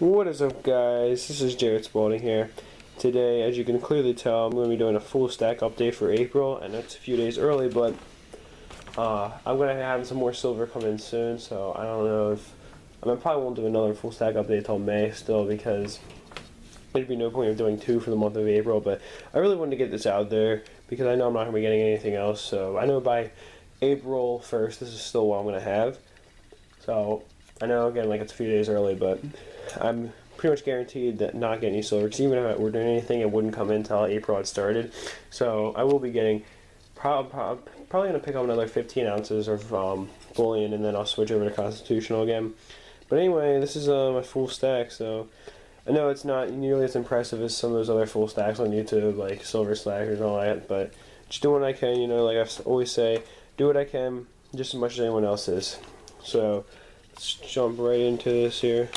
What is up, guys? This is Jared Spalding here. Today, as you can clearly tell, I'm going to be doing a full stack update for April, and it's a few days early, but I'm going to have some more silver come in soon, so I don't know if... I probably won't do another full stack update until May still, because there'd be no point of doing two for the month of April, but I really wanted to get this out there, because I know I'm not going to be getting anything else, so I know by April 1st, this is still what I'm going to have. So, I know, again, like it's a few days early, but I'm pretty much guaranteed that not getting any silver, because even if I were doing anything, it wouldn't come in until April had started. So I will be getting, probably going to pick up another 15 ounces of bullion, and then I'll switch over to constitutional again. But anyway, this is my full stack, so I know it's not nearly as impressive as some of those other full stacks on YouTube, like Silver Slackers and all that, but just doing what I can, you know, like I always say, do what I can, just as much as anyone else is. So let's jump right into this here.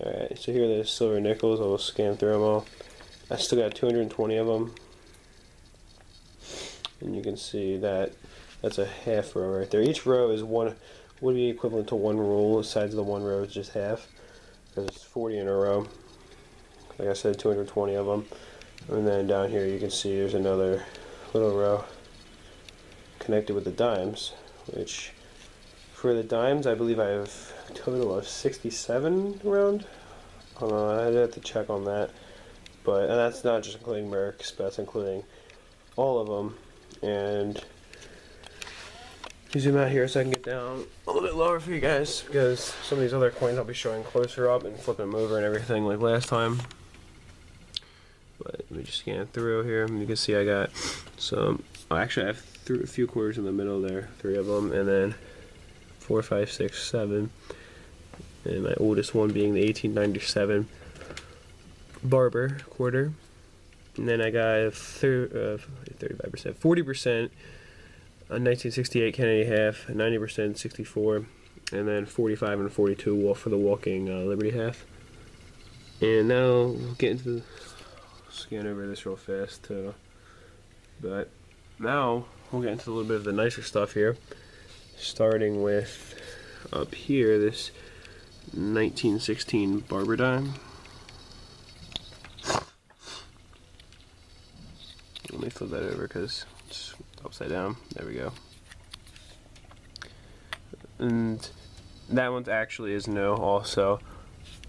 Alright, so here are the silver nickels. I'll scan through them all. I still got 220 of them. And you can see that that's a half row right there. Each row is would be equivalent to one roll. The sides of the one row is just half, because it's 40 in a row. Like I said, 220 of them. And then down here you can see there's another little row connected with the dimes, which for the dimes I believe I have a total of 67 around. Hold on, I'd have to check on that. And that's not just including Mercs, but that's including all of them. And you zoom out here so I can get down a little bit lower for you guys, because some of these other coins I'll be showing closer up and flipping them over and everything like last time. But let me just scan through here. You can see I got some. Actually, I have a few quarters in the middle there, 3 of them, and then 4, 5, 6, 7. And my oldest one being the 1897 Barber quarter. And then I got 35%, 40% 1968 Kennedy half, 90% 64, and then 45 and 42 for the walking Liberty half. And now we'll get into the scan over this real fast too. But now we'll get into a little bit of the nicer stuff here, starting with up here this 1916 Barber dime. Let me flip that over because it's upside down. There we go. And that one actually is no also,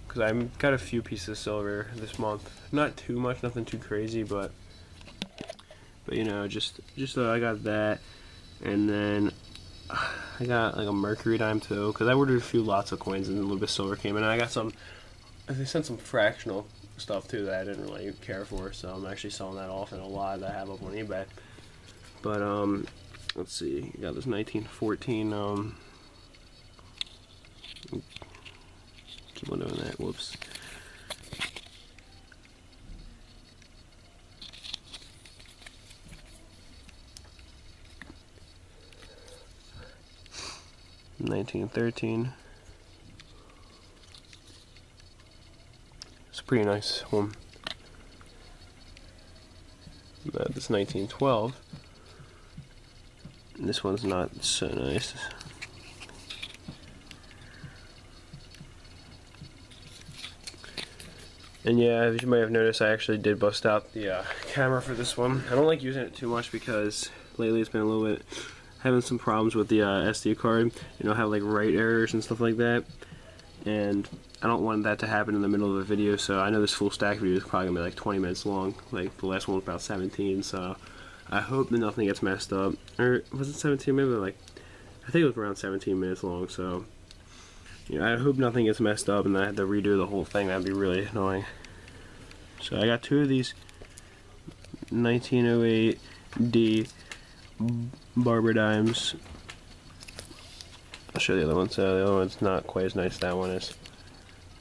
because I've got a few pieces of silver this month. Not too much, nothing too crazy, but you know, just I got that, and then I got like a mercury dime too, because I ordered a few lots of coins and a little bit of silver came in. And I got some, they sent some fractional stuff too that I didn't really care for, so I'm actually selling that off in a lot that I have up on eBay. But let's see, you got this 1914 keep on doing that, whoops. $1913. It's a pretty nice one. This 1912. This one's not so nice. And yeah, as you might have noticed, I actually did bust out the camera for this one. I don't like using it too much because lately it's been a little bit having some problems with the SD card. You know, have like write errors and stuff like that. And I don't want that to happen in the middle of a video, so I know this full stack video is probably going to be like 20 minutes long. Like the last one was about 17, so I hope that nothing gets messed up. Or was it 17 minutes? Like, I think it was around 17 minutes long, so you know, I hope nothing gets messed up and I have to redo the whole thing. That'd be really annoying. So I got 2 of these 1908D Barber dimes. I'll show the other one. So the other one's not quite as nice as that one is.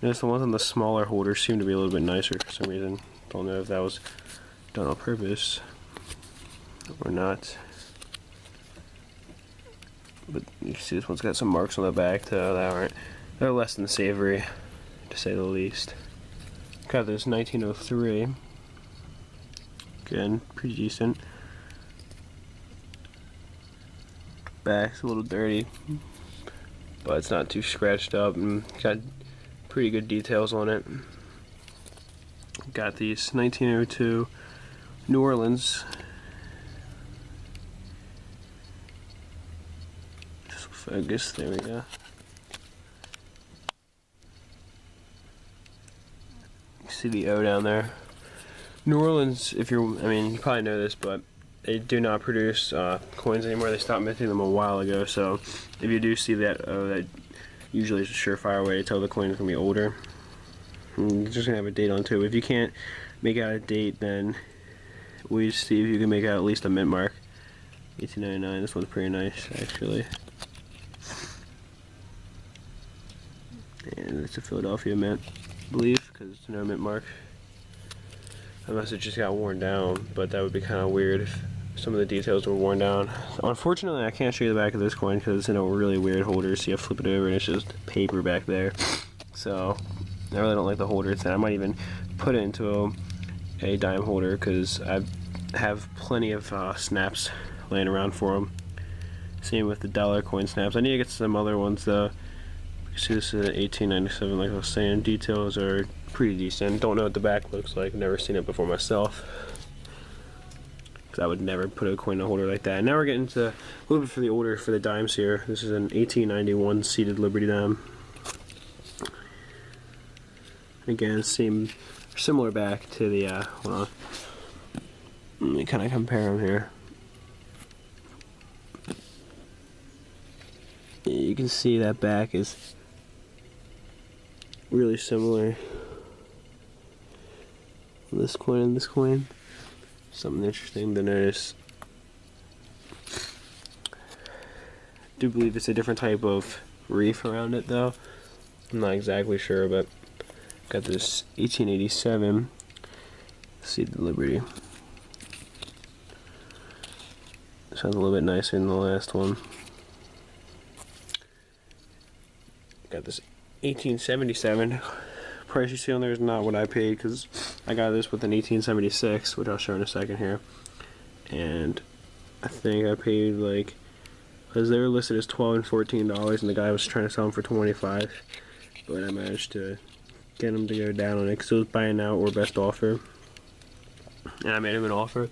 Notice the ones on the smaller holders seem to be a little bit nicer for some reason. Don't know if that was done on purpose or not. But you can see this one's got some marks on the back too that aren't, they're less than savory, to say the least. Got this 1903. Again, pretty decent. Back's a little dirty, but it's not too scratched up, and got Pretty good details on it. Got these 1902 New Orleans. Just focus, there we go. You see the O down there. New Orleans, if you're, I mean, you probably know this, but they do not produce coins anymore. They stopped minting them a while ago, so if you do see that O, that usually is a surefire way to tell the coin is going to be older. And you're just going to have a date on too. If you can't make out a date, then we see if you can make out at least a mint mark. 1899, this one's pretty nice, actually. And it's a Philadelphia mint, I believe, because it's no mint mark. Unless it just got worn down, but that would be kind of weird if some of the details were worn down. Unfortunately, I can't show you the back of this coin because it's in a really weird holder. See, I flip it over and it's just paper back there. So, I really don't like the holder it's in. I might even put it into a dime holder because I have plenty of snaps laying around for them. Same with the dollar coin snaps. I need to get some other ones though. You see, this is an 1897, like I was saying. Details are pretty decent. Don't know what the back looks like. Never seen it before myself. Because I would never put a coin in a holder like that. And now we're getting to a little bit for the older, for the dimes here. This is an 1891 seated Liberty dime. Again, similar back to the, hold on. Let me kind of compare them here. You can see that back is really similar. This coin and this coin. Something interesting to notice. Do believe it's a different type of reef around it though. I'm not exactly sure, but got this 1887 seated Liberty. Sounds a little bit nicer than the last one. Got this 1877. Price you see on there is not what I paid because I got this with an 1876, which I'll show in a second here. And I think I paid like, because they were listed as $12 and $14, and the guy was trying to sell them for $25. But I managed to get him to go down on it because it was buying now or best offer. And I made him an offer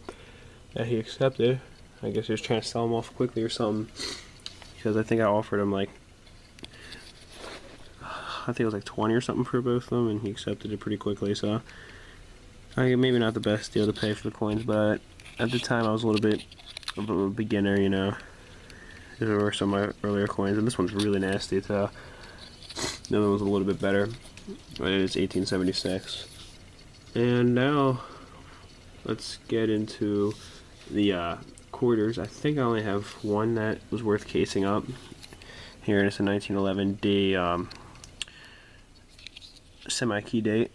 that he accepted. I guess he was trying to sell them off quickly or something. Because I think I offered him like, I think it was like 20 or something for both of them, and he accepted it pretty quickly. So maybe not the best deal to pay for the coins, but at the time I was a little bit of a beginner, you know. These were some of my earlier coins, and this one's really nasty too. The other one's a little bit better, but it is 1876. And now let's get into the quarters. I think I only have one that was worth casing up. Here it's a 1911D semi-key date.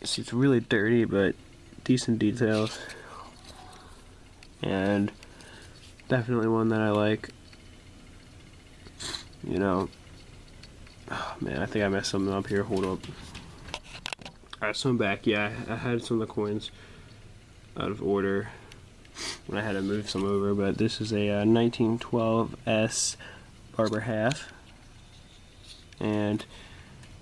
See, it's really dirty, but decent details. And definitely one that I like. You know, oh man, I think I messed something up here. Hold up. Alright, so I'm back. Yeah, I had some of the coins out of order when I had to move some over, but this is a 1912S Barber half. And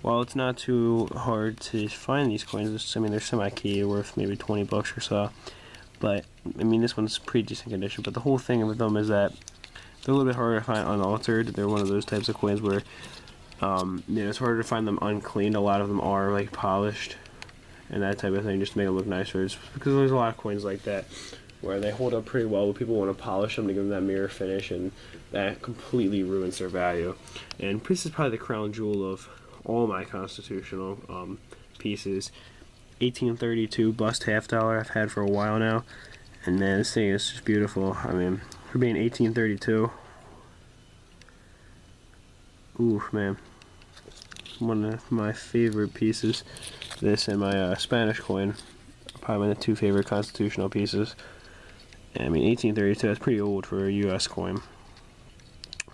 while it's not too hard to find these coins, I mean, they're semi-key, worth maybe 20 bucks or so. But, I mean, this one's pretty decent condition. But the whole thing with them is that they're a little bit harder to find unaltered. They're one of those types of coins where, you know, it's harder to find them uncleaned. A lot of them are, like, polished and that type of thing just to make it look nicer. It's because there's a lot of coins like that where they hold up pretty well, but people want to polish them to give them that mirror finish, and that completely ruins their value. And this is probably the crown jewel of all my constitutional pieces. 1832 bust half dollar I've had for a while now, and man, this thing is just beautiful. I mean, for being 1832, ooh man, one of my favorite pieces. This and my Spanish coin are probably my two favorite constitutional pieces. And, I mean, 1832, that's pretty old for a U.S. coin.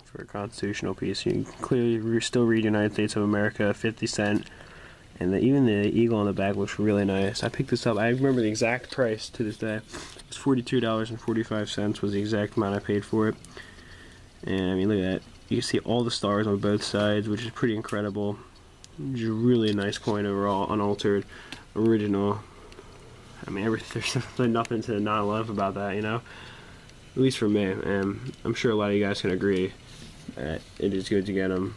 For a constitutional piece, you can clearly still read United States of America, 50 cent, and even the eagle on the back looks really nice. I picked this up, I remember the exact price to this day. It's $42.45 was the exact amount I paid for it. And I mean, look at that. You can see all the stars on both sides, which is pretty incredible. Just really nice coin overall, unaltered, original. I mean, there's nothing to not love about that, you know? At least for me, and I'm sure a lot of you guys can agree that it is good to get them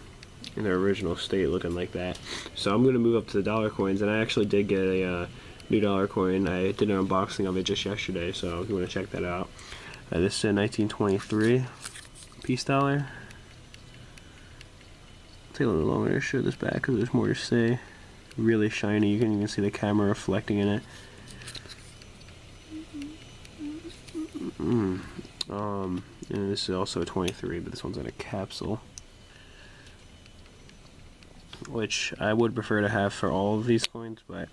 in their original state looking like that. So I'm going to move up to the dollar coins, and I actually did get a new dollar coin. I did an unboxing of it just yesterday, so if you want to check that out. This is a 1923 piece dollar. Take a little longer to show this back because there's more to say. Really shiny, you can even see the camera reflecting in it. And this is also a 23, but this one's in a capsule, which I would prefer to have for all of these coins, but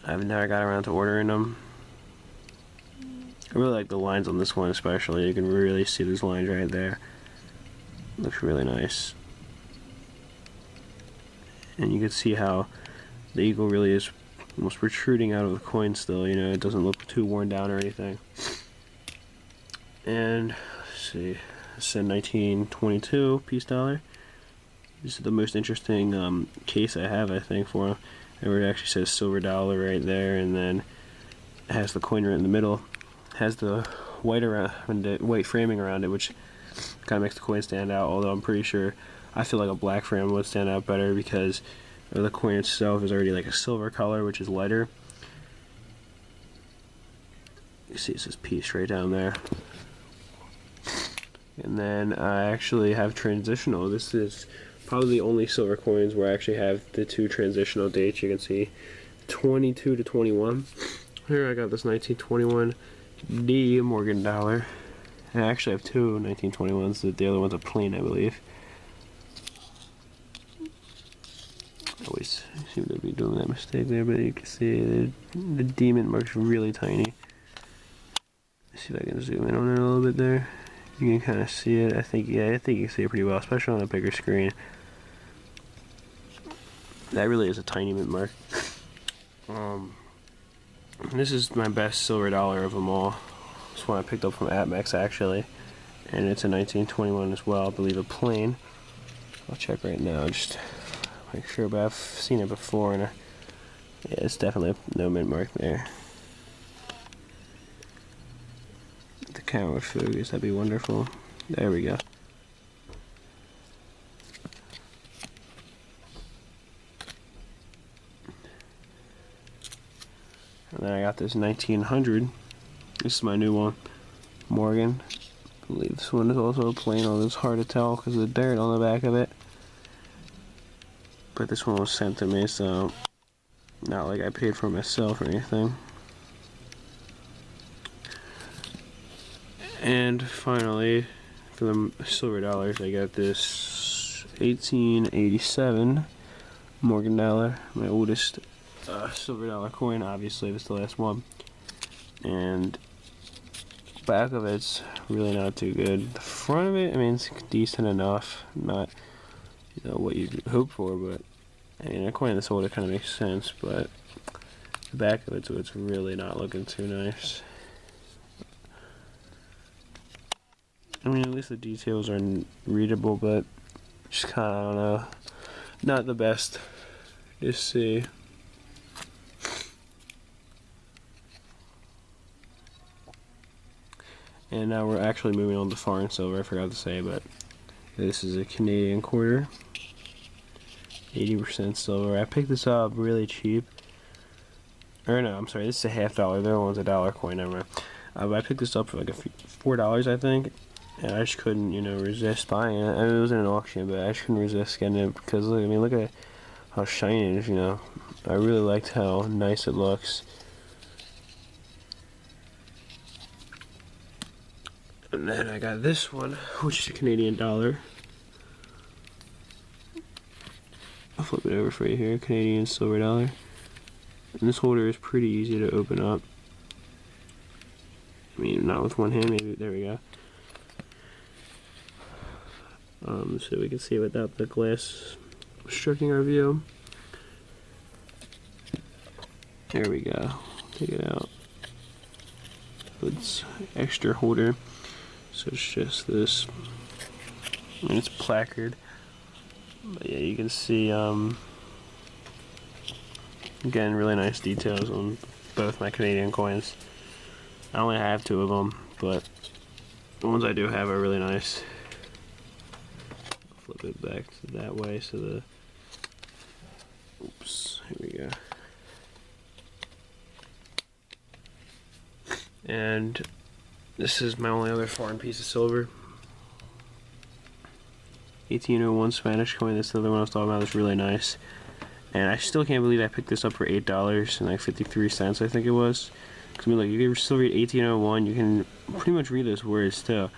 I've never got around to ordering them. I really like the lines on this one especially. You can really see those lines right there. Looks really nice. And you can see how the eagle really is almost protruding out of the coin still, you know, it doesn't look too worn down or anything. And, let's see, it's a 1922 piece dollar. This is the most interesting case I have, I think, for him. It actually says silver dollar right there, and then it has the coin right in the middle. It has the white around it, white framing around it, which kind of makes the coin stand out, although I'm pretty sure I feel like a black frame would stand out better because the coin itself is already like a silver color, which is lighter. You see it says piece right down there. And then I actually have transitional. This is probably the only silver coins where I actually have the two transitional dates. You can see 22 to 21. Here I got this 1921 D Morgan dollar. And I actually have two 1921s. The other one's a plain, I believe. I always seem to be doing that mistake there, but you can see the demon mark's really tiny. Let's see if I can zoom in on it a little bit there. You can kind of see it. I think you can see it pretty well, especially on a bigger screen. That really is a tiny mint mark. This is my best silver dollar of them all. This one I picked up from APMEX actually, and it's a 1921 as well. I believe a plain. I'll check right now, just make sure. But I've seen it before, and yeah, it's definitely no mint mark there. The camera would focus, that'd be wonderful. There we go. And then I got this 1900. This is my new one, Morgan. I believe this one is also plain, although it's hard to tell because of the dirt on the back of it. But this one was sent to me, so not like I paid for it myself or anything. And finally, for the silver dollars, I got this 1887 Morgan dollar, my oldest silver dollar coin. Obviously, this is the last one. And the back of it's really not too good. The front of it, I mean, it's decent enough. Not, you know, what you'd hope for, but I mean, a coin this old, it kind of makes sense. But the back of it, so it's really not looking too nice. I mean, at least the details are readable, but just kind of, I don't know, not the best to see. And now we're actually moving on to foreign silver, I forgot to say, but this is a Canadian quarter. 80% silver. I picked this up really cheap. Or no, I'm sorry, this is a $half. The other one's a dollar coin, never mind. But I picked this up for like $4, I think. And I just couldn't, you know, resist buying it. I mean, it was in an auction, but I just couldn't resist getting it because, look, I mean, look at how shiny it is, you know. I really liked how nice it looks. And then I got this one, which is a Canadian dollar. I'll flip it over for you here, Canadian silver dollar. And this holder is pretty easy to open up. I mean, not with one hand, maybe, there we go. So we can see without the glass obstructing our view. There we go. Take it out. It's extra holder. So it's just this. And it's placard. But yeah, you can see again, really nice details on both my Canadian coins. I only have 2 of them, but the ones I do have are really nice. Flip it back to that way so the, oops, here we go. And this is my only other foreign piece of silver. 1801 Spanish coin. This is the other one I was talking about. It's really nice. And I still can't believe I picked this up for $8 and like 53 cents, I think it was. Cause I mean, like, you can still read 1801. You can pretty much read those words too,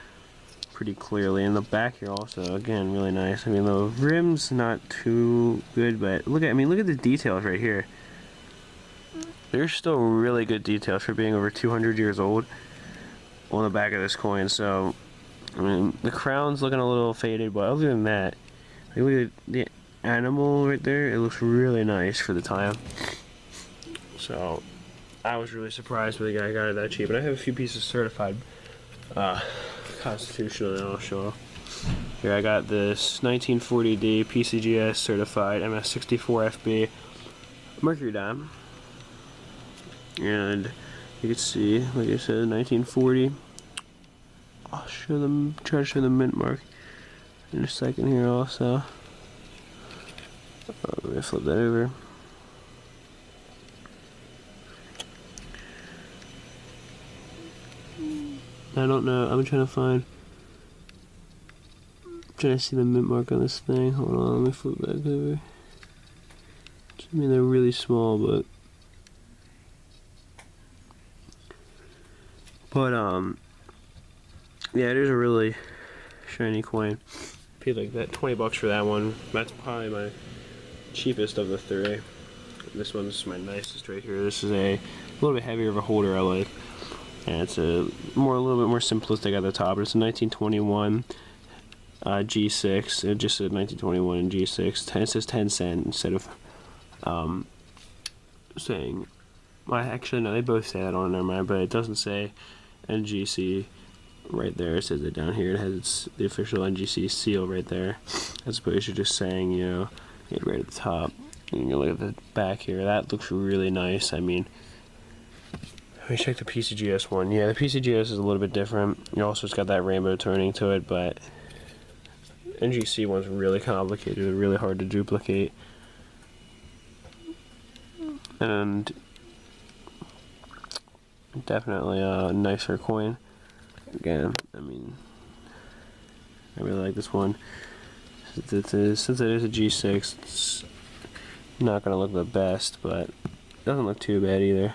pretty clearly. And the back here also, again, really nice. I mean, the rim's not too good, but look at the details right here. There's still really good details for being over 200 years old on the back of this coin. So, I mean, the crown's looking a little faded, but other than that, like, look at the animal right there. It looks really nice for the time. So, I was really surprised when the guy got it that cheap. And I have a few pieces certified constitutional that I'll show. Here I got this 1940D PCGS certified MS64FB mercury dime. And you can see, like I said, 1940. I'll show them, try to show the mint mark in a second here also. I'm gonna flip that over. I don't know, I'm trying to see the mint mark on this thing. Hold on, let me flip back over. I mean, they're really small, but yeah, it is a really shiny coin. Paid like that $20 for that one. That's probably my cheapest of the 3. This one's my nicest right here. This is a little bit heavier of a holder I like, and it's a little bit more simplistic at the top. But it's a 1921 G6. It just said 1921 and G6. It says 10 cent instead of saying. Well, actually, no, they both say that on there, man, but it doesn't say NGC right there. It says it down here. It has the official NGC seal right there, as opposed to just saying, you know, it right at the top. And you look at the back here. That looks really nice. I mean, let me check the PCGS one. Yeah, the PCGS is a little bit different. It also has got that rainbow turning to it, but NGC one's really complicated, really hard to duplicate. And definitely a nicer coin. Again, I mean, I really like this one. Since it is a G6, it's not going to look the best, but it doesn't look too bad either.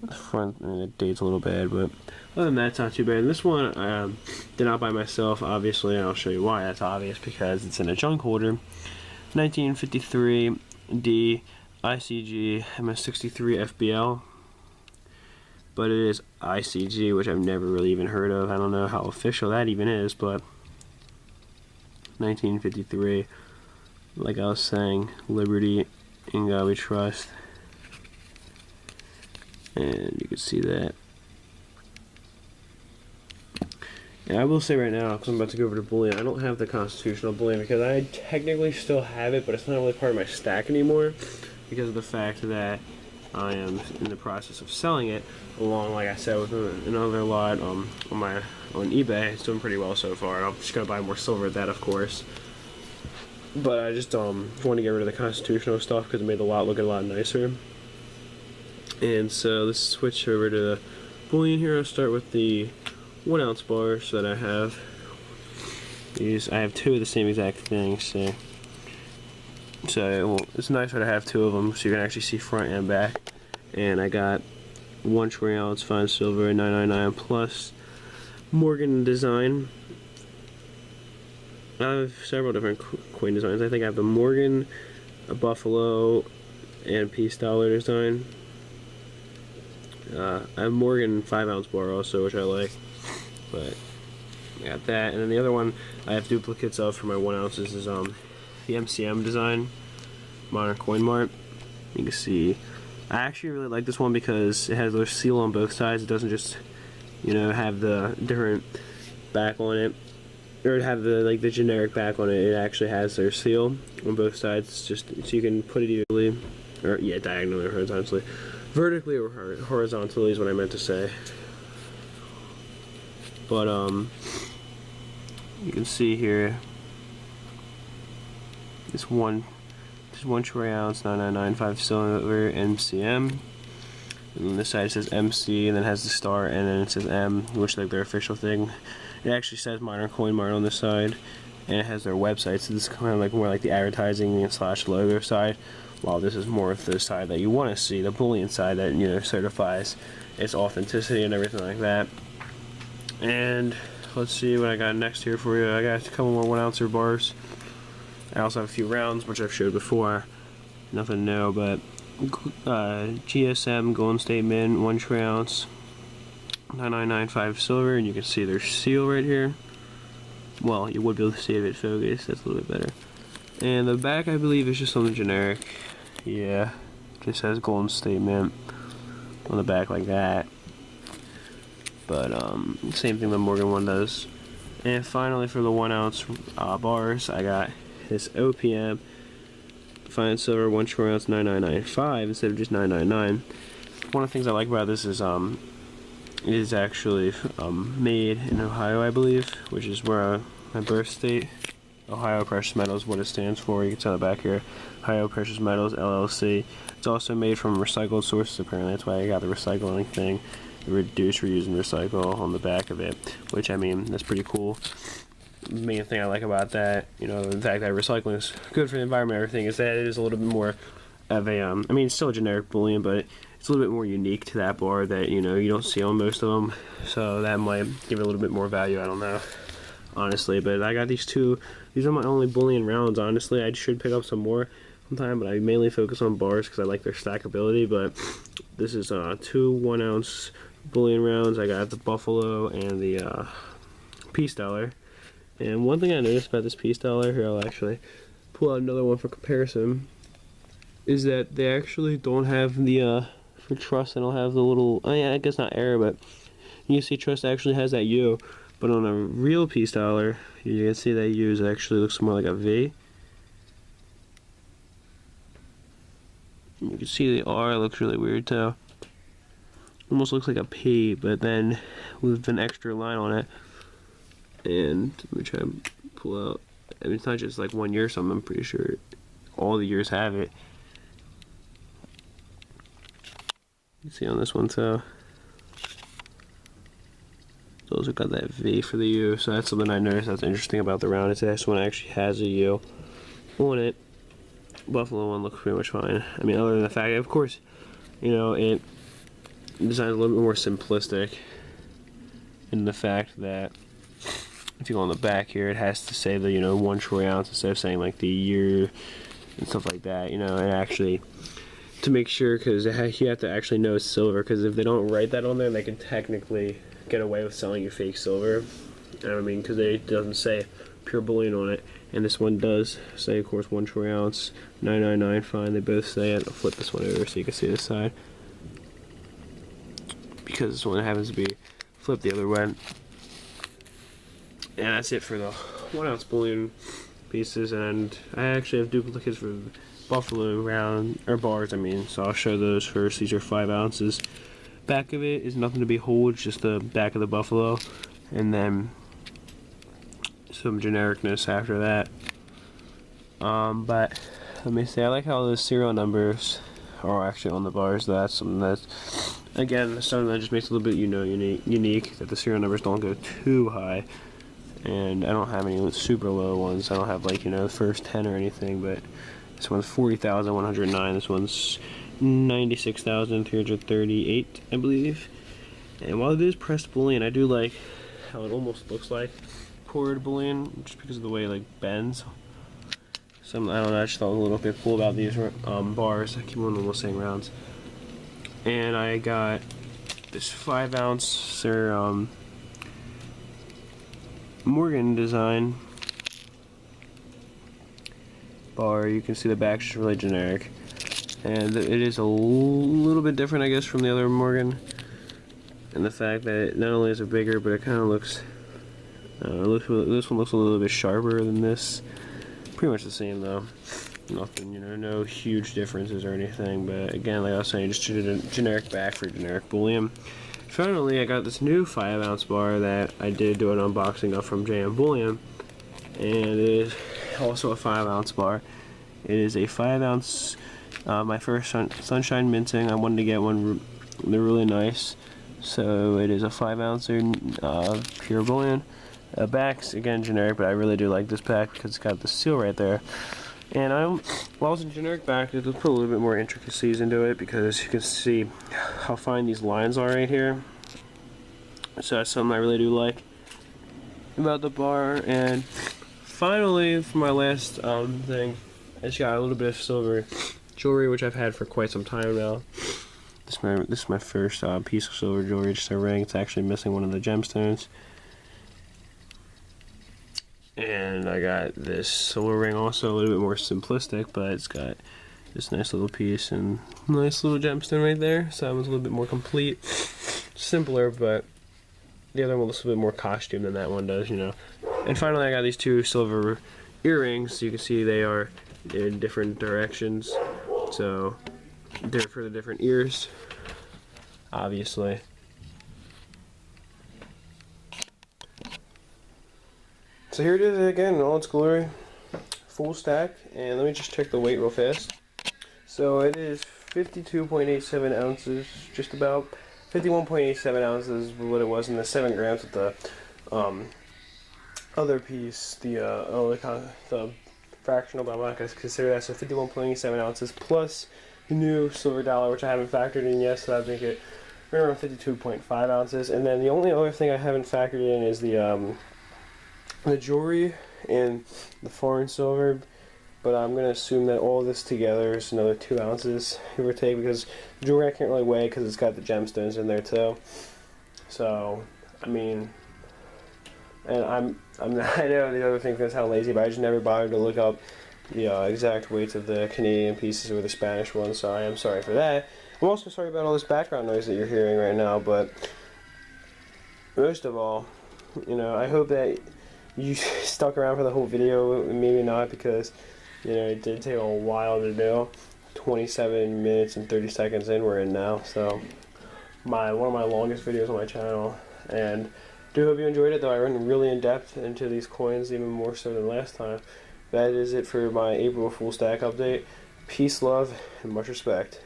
The front, I mean, it dates a little bad, but other than that, it's not too bad. And this one I did not buy myself, obviously, and I'll show you why. That's obvious, because it's in a junk holder. 1953 D ICG MS63 FBL. But it is ICG, which I've never really even heard of. I don't know how official that even is, but 1953, like I was saying, Liberty, in God we trust. And you can see that. And I will say right now, because I'm about to go over to bullion, I don't have the constitutional bullion because I technically still have it, but it's not really part of my stack anymore because of the fact that I am in the process of selling it, along, like I said, with another lot on eBay. It's doing pretty well so far. I'm just gonna buy more silver at that, of course. But I just want to get rid of the constitutional stuff because it made the lot look a lot nicer. And so let's switch over to the bullion here. I'll start with the 1 ounce bars that I have. These, I have 2 of the same exact thing. So it's nicer to have 2 of them, so you can actually see front and back. And I got 1 troy ounce fine silver 999 plus Morgan design. I have several different coin designs. I think I have the Morgan, a Buffalo, and Peace Dollar design. I have Morgan 5 ounce bar also, which I like. But I got that, and then the other one I have duplicates of for my 1 ounces is the MCM design, Modern Coin Mart. You can see I actually really like this one because it has the seal on both sides. It doesn't just, you know, have the different back on it. or have the generic back on it. It actually has their seal on both sides. It's just so you can put it either or diagonally or horizontally. Vertically or horizontally is what I meant to say. But you can see here this one troy ounce 9995 cylinder MCM. And then this side says MC, and then has the star, and then it says M, which is like their official thing. It actually says Modern Coin Mart on this side, and it has their website. So this is kind of like more like the advertising / logo side, while this is more of the side that you want to see, the bullion side that certifies its authenticity and everything like that. And let's see what I got next here for you. I got a couple more 1 ouncer bars. I also have a few rounds, which I've showed before. Nothing new, but GSM Golden State Mint 1 troy ounce 9995 silver, and you can see their seal right here. Well, you would be able to see it if it focused. That's a little bit better. And the back, I believe, is just something generic. Yeah, just says Golden State Mint on the back like that. But same thing the Morgan one does. And finally, for the 1 ounce bars, I got this OPM fine silver 1 troy ounce 9995 instead of just 999. One of the things I like about this is it is actually made in Ohio, I believe, which is where my birth state. Ohio Precious Metals, what it stands for. You can see on the back here, Ohio Precious Metals LLC. It's also made from recycled sources. Apparently, that's why I got the recycling thing, the reduce, reuse, and recycle on the back of it. Which, I mean, that's pretty cool. The main thing I like about that, the fact that recycling is good for the environment and everything, is that it is a little bit more of a, I mean, it's still a generic bullion, but it's a little bit more unique to that bar that, you don't see on most of them. So that might give it a little bit more value, I don't know, honestly. But I got these two. These are my only bullion rounds, honestly. I should pick up some more sometime, but I mainly focus on bars because I like their stackability. But this is 2 1 ounce bullion rounds. I got the Buffalo and the Peace Dollar. And one thing I noticed about this Peace Dollar, here I'll actually pull out another one for comparison, is that they actually don't have the, for Trust, they don't have the little, I guess not error, but you can see Trust actually has that U, but on a real Peace Dollar, you can see that U actually looks more like a V. You can see the R looks really weird too. Almost looks like a P, but then with an extra line on it. And let me try and pull out. I mean, it's not just like 1 year or something. I'm pretty sure all the years have it. You can see on this one too. Those have got that V for the U. So that's something I noticed that's interesting about the round. Is this one actually has a U on it. Buffalo one looks pretty much fine. I mean, other than the fact, of course, it designed a little bit more simplistic in the fact that if you go on the back here, it has to say the 1 troy ounce instead of saying like the year and stuff like that. And actually to make sure, because you have to actually know it's silver. Because if they don't write that on there, they can technically get away with selling you fake silver. I mean, because it doesn't say pure bullion on it, and this one does say, of course, 1 troy ounce 999. Fine, they both say it. I'll flip this one over so you can see this side, because this one happens to be flipped the other way. And that's it for the 1 ounce bullion pieces, and I actually have duplicates for Buffalo round or bars. I mean, so I'll show those first. These are 5 ounces. Back of it is nothing to behold, just the back of the Buffalo, and then some genericness after that. But let me say, I like how the serial numbers are actually on the bars. That's something that's, again, something that just makes it a little bit unique, that the serial numbers don't go too high. And I don't have any super low ones. I don't have like the first 10 or anything, but this one's 40,109. This one's 96,338, I believe. And while it is pressed bullion, I do like how it almost looks like poured bullion, just because of the way it like bends. I don't know, I just thought it was a little bit cool about these bars. I keep on almost saying rounds. And I got this 5 ounce Morgan design bar. You can see the back's just really generic, and it is a little bit different, I guess, from the other Morgan, and the fact that it not only is it bigger, but it kind of looks This one looks a little bit sharper than this. Pretty much the same though. Nothing, no huge differences or anything. But again, like I was saying, just generic back for generic bullion. Finally, I got this new 5-ounce bar that I did do an unboxing of from JM Bullion, and it is also a 5-ounce bar. It is a 5-ounce. My first Sunshine Minting. I wanted to get one. They're really nice. So it is a 5-ounce pure bullion. Back's again generic, but I really do like this pack because it's got the seal right there. And while I was in generic back, it put a little bit more intricacies into it because you can see how fine these lines are right here. So that's something I really do like about the bar. And finally, for my last thing, I just got a little bit of silver jewelry, which I've had for quite some time now. This is my first piece of silver jewelry, just a ring. It's actually missing one of the gemstones. And I got this silver ring, also a little bit more simplistic, but it's got this nice little piece and nice little gemstone right there. So that one's a little bit more complete, simpler, but the other one looks a bit more costume than that one does, And finally, I got these two silver earrings. So you can see they are in different directions, so they're for the different ears, obviously. So here it is again in all its glory, full stack, and let me just check the weight real fast. So it is 52.87 ounces, just about 51.87 ounces, what it was in the 7 grams with the other piece, the fractional, but I'm not going to consider that. So 51.87 ounces plus the new silver dollar, which I haven't factored in yet, so I think it around 52.5 ounces. And then the only other thing I haven't factored in is the jewelry and the foreign silver, but I'm going to assume that all this together is another 2 ounces, give or take, because the jewelry I can't really weigh because it's got the gemstones in there too. So, I mean, and I know the other thing's going to sound lazy, but I just never bothered to look up the exact weights of the Canadian pieces or the Spanish ones, so I am sorry for that. I'm also sorry about all this background noise that you're hearing right now, but most of all, I hope that you stuck around for the whole video. Maybe not, because it did take a while to do. 27 minutes and 30 seconds in we're in now, so one of my longest videos on my channel. And do hope you enjoyed it, though. I went really in depth into these coins, even more so than last time. That is it for my April full stack update. Peace, love, and much respect.